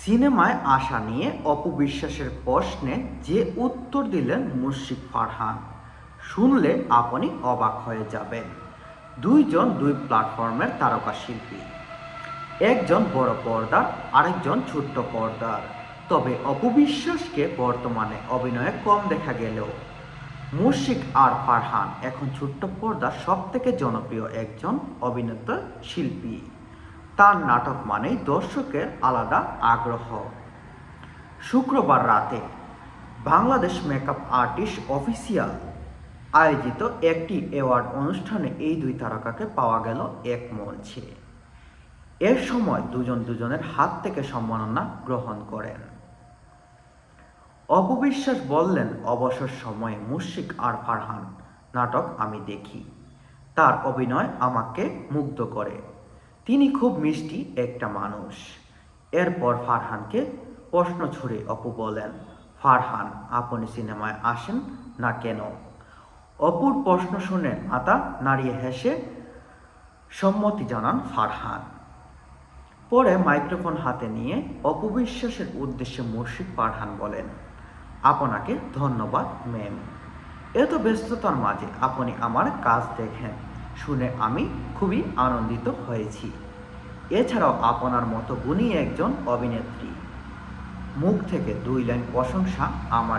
সিনেমায় আসা নিয়ে অপু বিশ্বাসের প্রশ্নে যে উত্তর দিলেন মুশফিক ফারহান, শুনলে আপনি অবাক হয়ে যাবেন। দুইজন দুই প্ল্যাটফর্মের তারকা শিল্পী, একজন বড় পর্দার, আরেকজন ছোট্ট পর্দার। তবে অপু বিশ্বাসকে বর্তমানে অভিনয়ে কম দেখা গেলেও মুশফিক আর ফারহান এখন ছোট্ট পর্দার সবথেকে জনপ্রিয় একজন অভিনেতা শিল্পী। তার নাটক মানেই দর্শকের আলাদা আগ্রহ। শুক্রবার রাতে বাংলাদেশ মেকআপ আর্টিস্ট অফিসিয়াল আয়োজিত একটি অ্যাওয়ার্ড অনুষ্ঠানে এই দুই তারকাকে পাওয়া গেল এক মঞ্চে। এর সময় দুজন দুজনের হাত থেকে সম্মাননা গ্রহণ করেন। অপু বিশ্বাস বললেন, অবসর সময়ে মুশফিক আর ফারহান নাটক আমি দেখি। তার অভিনয় আমাকে মুগ্ধ করে। তিনি খুব মিষ্টি একটা মানুষ। এরপর ফারহানকে প্রশ্ন ছুড়ে অপু বলেন, ফারহান, আপনি সিনেমায় আসেন না কেন? অপুর প্রশ্ন শুনে মাথা নাড়িয়ে হেসে সম্মতি জানান ফারহান। পরে মাইক্রোফোন হাতে নিয়ে অপু বিশ্বাসের উদ্দেশ্যে মুশফিক ফারহান বলেন, আপনাকে ধন্যবাদ ম্যাম। এত ব্যস্ততার মাঝে আপনি আমার কাজ দেখেন শুনে আমি খুবই আনন্দিত হয়েছি। এছাড়াও আপনার মতো গুণী একজন অভিনেত্রী মুখ থেকে দুই লাইন প্রশংসা আমার